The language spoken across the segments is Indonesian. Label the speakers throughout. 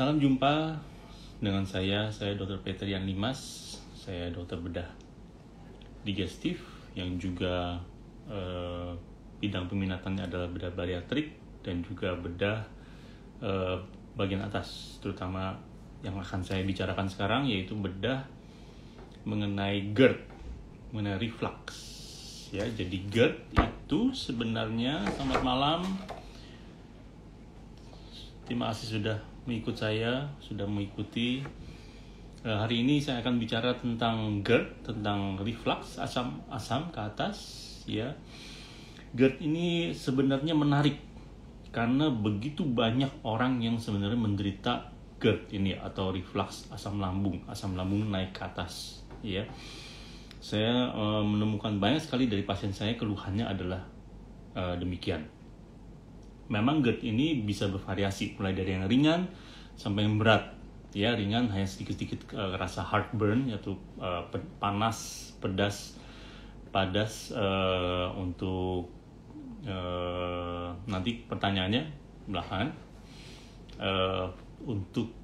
Speaker 1: Salam jumpa dengan saya Dr. Petrian Limas. Saya dokter bedah digestif yang juga bidang peminatannya adalah bedah bariatrik dan juga bedah bagian atas, terutama yang akan saya bicarakan sekarang yaitu bedah mengenai GERD, mengenai reflux. Ya, jadi GERD itu sebenarnya, selamat malam. Terima kasih sudah mengikuti. Hari ini saya akan bicara tentang GERD, tentang reflux, asam ke atas. Ya, GERD ini sebenarnya menarik karena begitu banyak orang yang sebenarnya menderita GERD ini atau reflux asam lambung naik ke atas. Ya, saya menemukan banyak sekali dari pasien saya keluhannya adalah demikian. Memang GERD ini bisa bervariasi, mulai dari yang ringan sampai yang berat. Ya, ringan hanya sedikit-sedikit rasa heartburn, yaitu panas, pedas, padas. Untuk nanti pertanyaannya belakangan. Untuk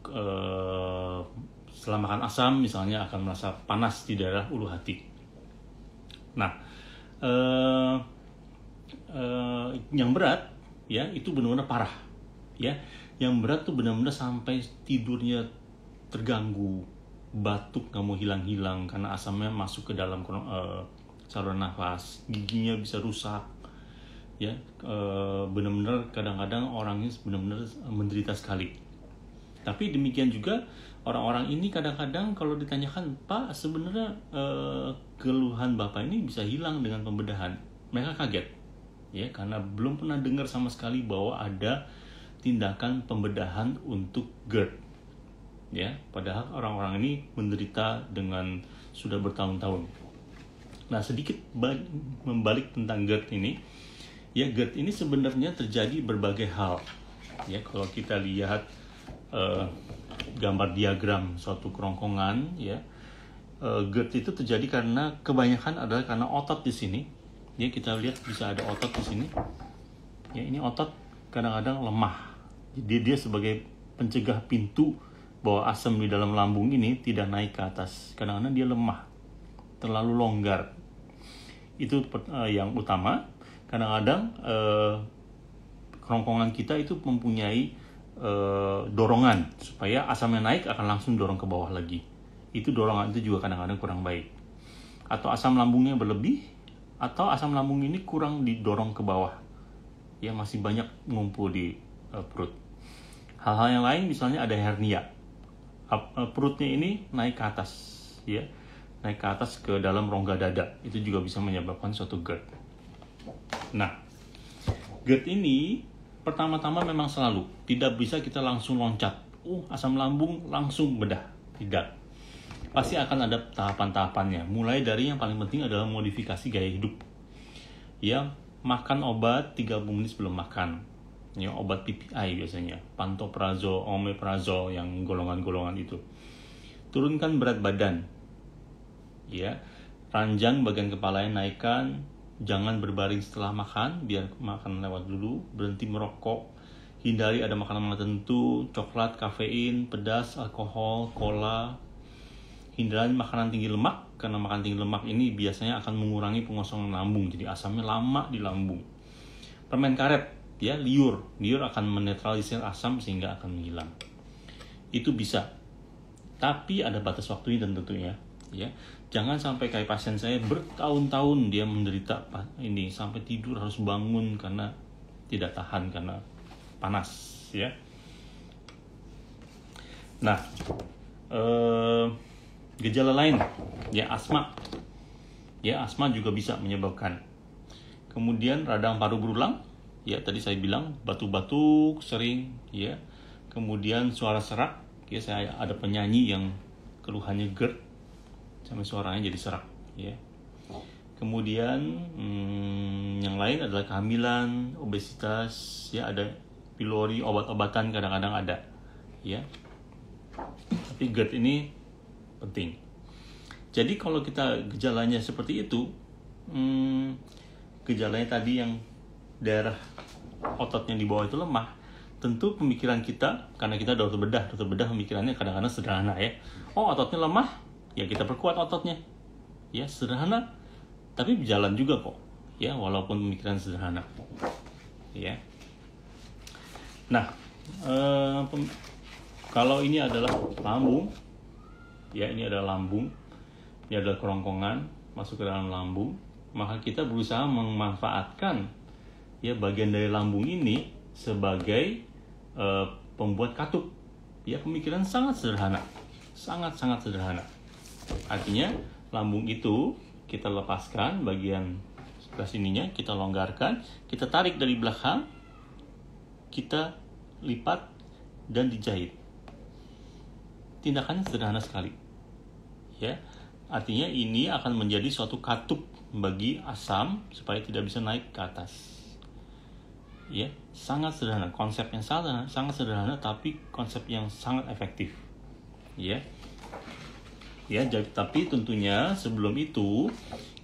Speaker 1: setelah makan asam misalnya akan merasa panas di daerah ulu hati. Nah, yang berat ya itu benar-benar parah. Ya, yang berat tuh benar-benar sampai tidurnya terganggu, batuk nggak mau hilang-hilang karena asamnya masuk ke dalam saluran nafas, giginya bisa rusak. Ya, benar-benar kadang-kadang orangnya benar-benar menderita sekali. Tapi demikian juga orang-orang ini kadang-kadang kalau ditanyakan, Pak, sebenarnya keluhan Bapak ini bisa hilang dengan pembedahan. Mereka kaget, ya, karena belum pernah dengar sama sekali bahwa ada tindakan pembedahan untuk GERD. Ya, padahal orang-orang ini menderita dengan sudah bertahun-tahun. Nah, sedikit membalik tentang GERD ini. Ya, GERD ini sebenarnya terjadi berbagai hal. Ya, kalau kita lihat gambar diagram suatu kerongkongan, ya, GERD itu terjadi karena kebanyakan adalah karena otot di sini. Ya, kita lihat bisa ada otot di sini. Ya, ini otot kadang-kadang lemah. Jadi dia sebagai pencegah pintu bahwa asam di dalam lambung ini tidak naik ke atas. Kadang-kadang dia lemah, terlalu longgar. Itu yang utama. Kadang-kadang kerongkongan kita itu mempunyai dorongan supaya asamnya naik akan langsung dorong ke bawah lagi. Itu dorongan itu juga kadang-kadang kurang baik. Atau asam lambungnya berlebih, atau asam lambung ini kurang didorong ke bawah. Ya, masih banyak ngumpul di perut. Hal-hal yang lain misalnya ada hernia. Perutnya ini naik ke atas, ya. Naik ke atas ke dalam rongga dada. Itu juga bisa menyebabkan suatu GERD. Nah, GERD ini pertama-tama memang selalu tidak bisa kita langsung loncat. Asam lambung langsung bedah. Tidak. Pasti akan ada tahapan-tahapannya. Mulai dari yang paling penting adalah modifikasi gaya hidup. Ya, makan obat 30 menit sebelum makan. Ya, obat PPI biasanya, pantoprazol, omeprazol yang golongan-golongan itu. Turunkan berat badan. Ya, ranjang bagian kepala yang naikkan. Jangan berbaring setelah makan, biar makan lewat dulu. Berhenti merokok. Hindari ada makanan tertentu, coklat, kafein, pedas, alkohol, cola. Hindari makanan tinggi lemak, karena makan tinggi lemak ini biasanya akan mengurangi pengosongan lambung, jadi asamnya lama di lambung. Permen karet, ya, liur akan menetralisir asam sehingga akan menghilang. Itu bisa, tapi ada batas waktunya dan tentunya. Ya, jangan sampai kayak pasien saya bertahun-tahun dia menderita ini sampai tidur harus bangun karena tidak tahan karena panas. Ya, nah, gejala lain, ya, asma. Ya, asma juga bisa menyebabkan. Kemudian radang paru berulang. Ya, tadi saya bilang batuk-batuk sering. Ya, kemudian suara serak. Ya, saya ada penyanyi yang keluhannya GERD sampai suaranya jadi serak. Ya, kemudian yang lain adalah kehamilan, obesitas. Ya, ada pylori, obat-obatan kadang-kadang ada. Ya, tapi GERD ini penting. Jadi kalau kita gejalanya seperti itu, gejalanya tadi yang daerah otot yang di bawah itu lemah, tentu pemikiran kita, karena kita dokter bedah pemikirannya kadang-kadang sederhana ya. Oh, ototnya lemah, ya kita perkuat ototnya. Ya, sederhana, tapi berjalan juga kok. Ya, walaupun pemikiran sederhana. Ya. Nah, kalau ini adalah lambung, ya ini adalah lambung, ini adalah kerongkongan masuk ke dalam lambung, maka kita berusaha memanfaatkan ya bagian dari lambung ini sebagai pembuat katup. Ya, pemikiran sangat sederhana, sangat sederhana. Artinya lambung itu kita lepaskan bagian sebelah sininya, kita longgarkan, kita tarik dari belakang, kita lipat dan dijahit. Tindakannya sederhana sekali. Ya. Artinya ini akan menjadi suatu katup bagi asam supaya tidak bisa naik ke atas. Ya, sangat sederhana. Konsepnya sangat sederhana tapi konsep yang sangat efektif. Ya. Ya, tapi tentunya sebelum itu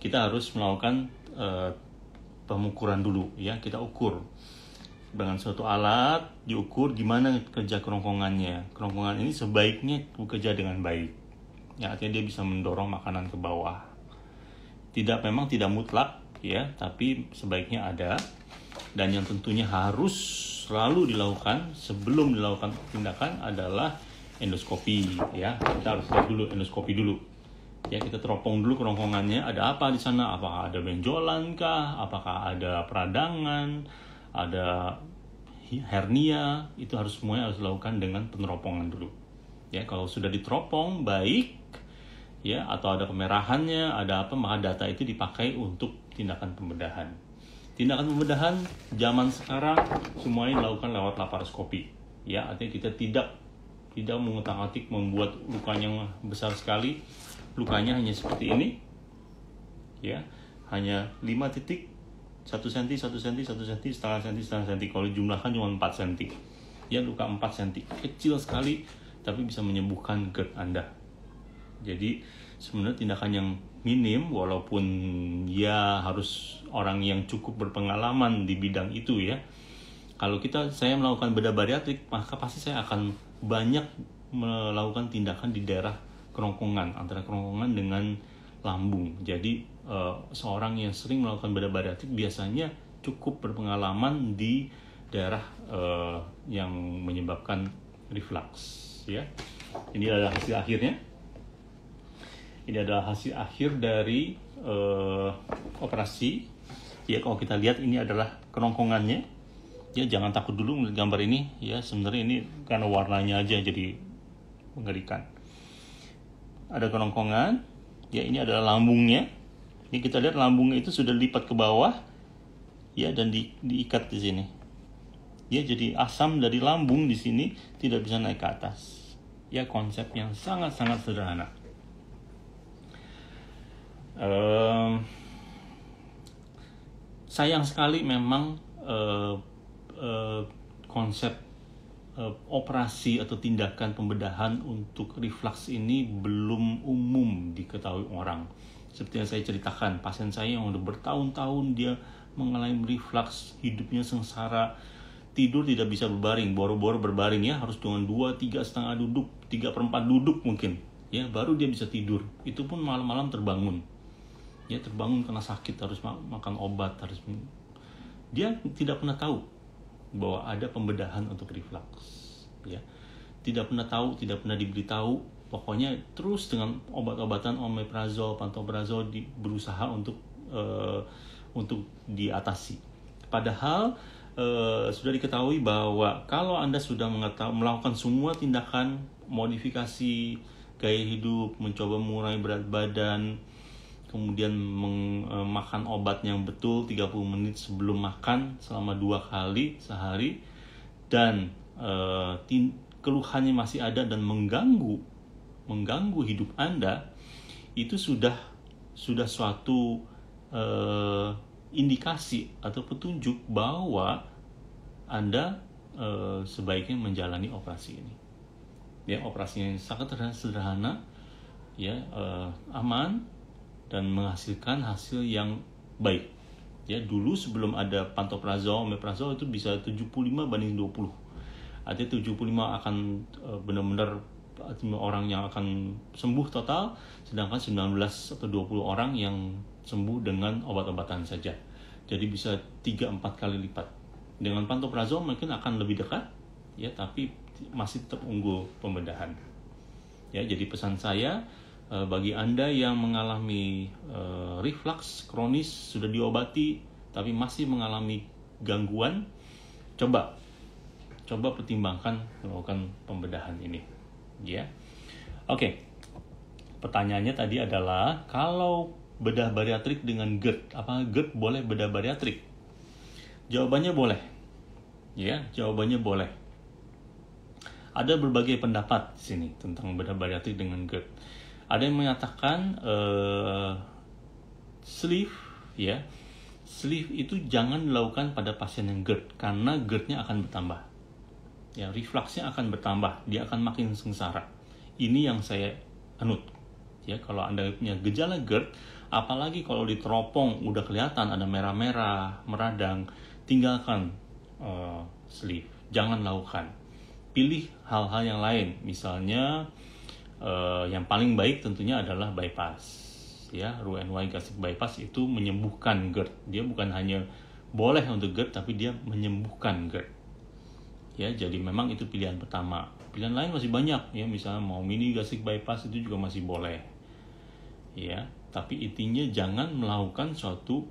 Speaker 1: kita harus melakukan pengukuran dulu ya. Kita ukur dengan suatu alat, diukur gimana kerja kerongkongannya. Kerongkongan ini sebaiknya bekerja dengan baik. Ya, artinya dia bisa mendorong makanan ke bawah. Memang tidak mutlak ya, tapi sebaiknya ada. Dan yang tentunya harus selalu dilakukan sebelum dilakukan tindakan adalah endoskopi ya. Kita harus lihat dulu endoskopi dulu. Ya, kita teropong dulu kerongkongannya, ada apa di sana? Apakah ada benjolan kah? Apakah ada peradangan? Ada hernia? Itu semuanya harus dilakukan dengan peneropongan dulu. Ya, kalau sudah diteropong baik ya, atau ada kemerahannya, ada apa, maka data itu dipakai untuk tindakan pembedahan. Tindakan pembedahan zaman sekarang semuanya dilakukan lewat laparoskopi. Ya, artinya kita tidak mengutak-atik membuat lukanya yang besar sekali. Lukanya hanya seperti ini. Ya, hanya 5 titik, 1 cm, 1 cm, 1 cm, setengah cm. Kalau jumlahkan cuma 4 cm. Ya, luka 4 cm. Kecil sekali, tapi bisa menyembuhkan GERD Anda. Jadi, sebenarnya tindakan yang minim, walaupun ya harus orang yang cukup berpengalaman di bidang itu ya. Kalau saya melakukan bedah bariatrik, maka pasti saya akan banyak melakukan tindakan di daerah kerongkongan, antara kerongkongan dengan lambung. Jadi seorang yang sering melakukan bedah bariatrik biasanya cukup berpengalaman di daerah yang menyebabkan reflux ya. Ini adalah hasil akhirnya. Ini adalah hasil akhir dari operasi. Ya, kalau kita lihat ini adalah kerongkongannya. Ya, jangan takut dulu melihat gambar ini. Ya, sebenarnya ini karena warnanya aja jadi mengerikan. Ada kerongkongan. Ya, ini adalah lambungnya. Ini kita lihat lambungnya itu sudah lipat ke bawah. Ya, dan diikat di sini. Ya, jadi asam dari lambung di sini tidak bisa naik ke atas. Ya, konsep yang sangat-sangat sederhana. Sayang sekali memang konsep operasi atau tindakan pembedahan untuk reflux ini belum umum diketahui orang. Seperti yang saya ceritakan, pasien saya yang udah bertahun-tahun dia mengalami reflux, hidupnya sengsara, tidur tidak bisa berbaring, boro-boro berbaring ya, harus dengan 2-3,5 duduk, 3/4 duduk mungkin, ya baru dia bisa tidur. Itu pun malam-malam terbangun. Ya, terbangun karena sakit, harus makan obat, dia tidak pernah tahu bahwa ada pembedahan untuk reflux. Ya, tidak pernah tahu, tidak pernah diberitahu. Pokoknya terus dengan obat-obatan omeprazol, pantoprazol berusaha untuk diatasi. Padahal sudah diketahui bahwa kalau Anda sudah melakukan semua tindakan modifikasi gaya hidup, mencoba mengurangi berat badan, kemudian makan obat yang betul 30 menit sebelum makan selama 2 kali sehari, dan keluhannya masih ada dan mengganggu hidup Anda, itu sudah suatu indikasi atau petunjuk bahwa Anda sebaiknya menjalani operasi ini. Ya, operasi yang sangat sederhana, ya, aman, dan menghasilkan hasil yang baik. Ya, dulu sebelum ada pantoprazol, omeprazol itu bisa 75/20. Artinya 75 akan benar-benar orang yang akan sembuh total, sedangkan 19 atau 20 orang yang sembuh dengan obat-obatan saja. Jadi bisa 3-4 kali lipat. Dengan pantoprazol mungkin akan lebih dekat, ya, tapi masih tetap unggul pembedahan. Ya, jadi pesan saya bagi Anda yang mengalami reflux kronis, sudah diobati tapi masih mengalami gangguan, coba pertimbangkan melakukan pembedahan ini, ya. Oke. Pertanyaannya tadi adalah, kalau bedah bariatrik dengan GERD, apa GERD boleh bedah bariatrik? Jawabannya boleh. Ya, jawabannya boleh. Ada berbagai pendapat di sini tentang bedah bariatrik dengan GERD. Ada yang menyatakan sleeve, ya. Sleeve itu jangan dilakukan pada pasien yang GERD karena GERD-nya akan bertambah. Ya, refluxnya akan bertambah, dia akan makin sengsara. Ini yang saya anut. Ya, kalau Anda punya gejala GERD, apalagi kalau di teropong udah kelihatan ada merah-merah, meradang, tinggalkan sleeve, jangan lakukan. Pilih hal-hal yang lain, misalnya yang paling baik tentunya adalah bypass. Ya, Roux-en-Y gastric bypass itu menyembuhkan GERD. Dia bukan hanya boleh untuk GERD, tapi dia menyembuhkan GERD. Ya, jadi memang itu pilihan pertama. Pilihan lain masih banyak, ya, misalnya mau mini gastric bypass itu juga masih boleh. Ya, tapi intinya jangan melakukan suatu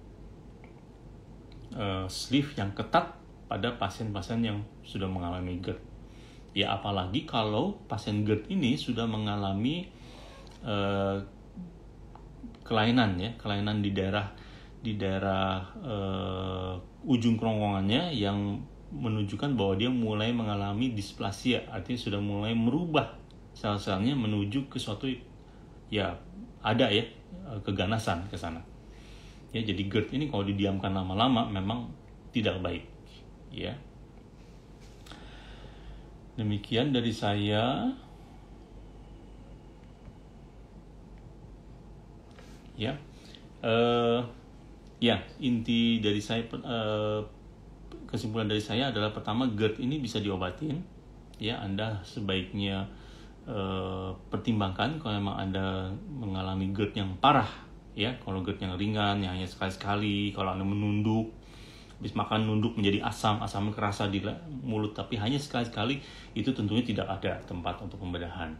Speaker 1: sleeve yang ketat pada pasien-pasien yang sudah mengalami GERD. Ya, apalagi kalau pasien GERD ini sudah mengalami kelainan di daerah ujung kerongkongannya yang menunjukkan bahwa dia mulai mengalami displasia, artinya sudah mulai merubah sel-selnya menuju ke suatu, ya, ada ya keganasan ke sana. Ya, jadi GERD ini kalau didiamkan lama-lama memang tidak baik, ya. Demikian dari saya. Ya. Ya, inti dari saya, kesimpulan dari saya adalah, pertama, GERD ini bisa diobatin. Ya, Anda sebaiknya pertimbangkan kalau memang Anda mengalami GERD yang parah, ya. Kalau GERD yang ringan, yang hanya sekali-sekali, kalau Anda menunduk, habis makan nunduk menjadi asam kerasa di mulut, tapi hanya sekali-sekali, itu tentunya tidak ada tempat untuk pembedahan.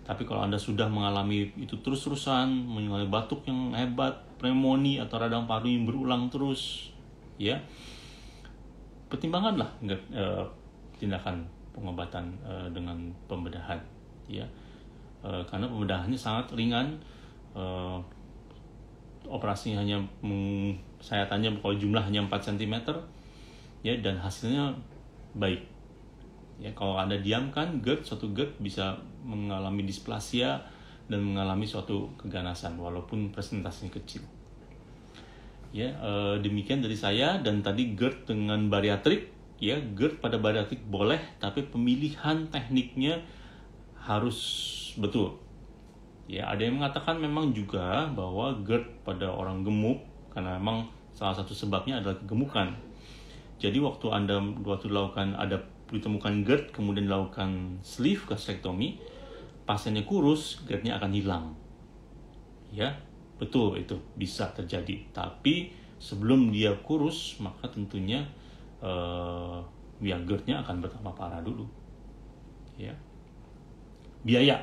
Speaker 1: Tapi kalau Anda sudah mengalami itu terus-terusan, mengalami batuk yang hebat, pneumonia atau radang paru yang berulang terus, ya, pertimbangkanlah tindakan pengobatan dengan pembedahan, ya. Karena pembedahannya sangat ringan, operasinya hanya saya tanya kalau jumlah hanya 4 cm, ya, dan hasilnya baik. Ya, kalau Anda diamkan suatu GERD bisa mengalami displasia dan mengalami suatu keganasan walaupun presentasinya kecil. Ya, demikian dari saya. Dan tadi GERD dengan bariatrik, ya, GERD pada bariatrik boleh, tapi pemilihan tekniknya harus betul. Ya, ada yang mengatakan memang juga bahwa GERD pada orang gemuk, karena memang salah satu sebabnya adalah kegemukan. Jadi waktu dilakukan, ada ditemukan GERD, kemudian dilakukan sleeve gastrectomy, pasiennya kurus, GERD-nya akan hilang. Ya, betul, itu bisa terjadi. Tapi sebelum dia kurus, maka tentunya GERD-nya akan bertambah parah dulu. Ya. Biaya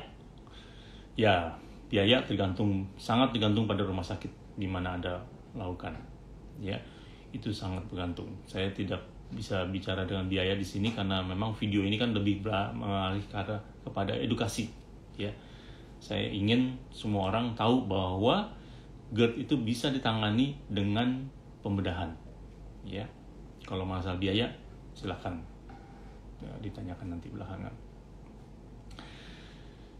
Speaker 1: sangat tergantung pada rumah sakit di mana Anda lakukan. Ya, itu sangat bergantung. Saya tidak bisa bicara dengan biaya di sini karena memang video ini kan lebih mengalih kepada edukasi, ya. Saya ingin semua orang tahu bahwa GERD itu bisa ditangani dengan pembedahan, ya. Kalau masalah biaya silakan ditanyakan nanti belakangan.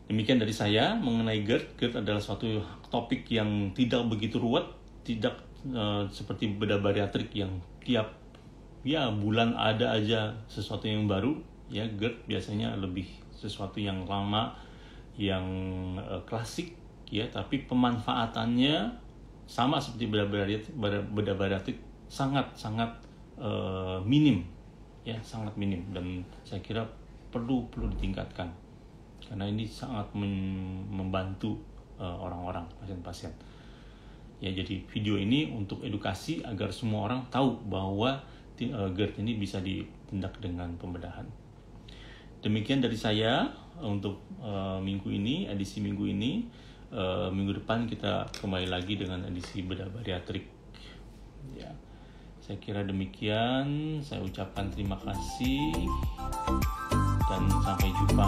Speaker 1: Demikian dari saya mengenai GERD. GERD adalah suatu topik yang tidak begitu ruwet, tidak seperti bedah bariatrik yang tiap bulan ada aja sesuatu yang baru. Ya, GERD biasanya lebih sesuatu yang lama, yang klasik, ya, tapi pemanfaatannya sama seperti bedah bariatrik, sangat minim, ya, sangat minim. Dan saya kira perlu ditingkatkan karena ini sangat membantu orang-orang, pasien-pasien. Ya, jadi video ini untuk edukasi agar semua orang tahu bahwa GERD ini bisa ditindak dengan pembedahan. Demikian dari saya untuk minggu ini, edisi minggu ini. Minggu depan kita kembali lagi dengan edisi bedah bariatrik. Ya, saya kira demikian. Saya ucapkan terima kasih dan sampai jumpa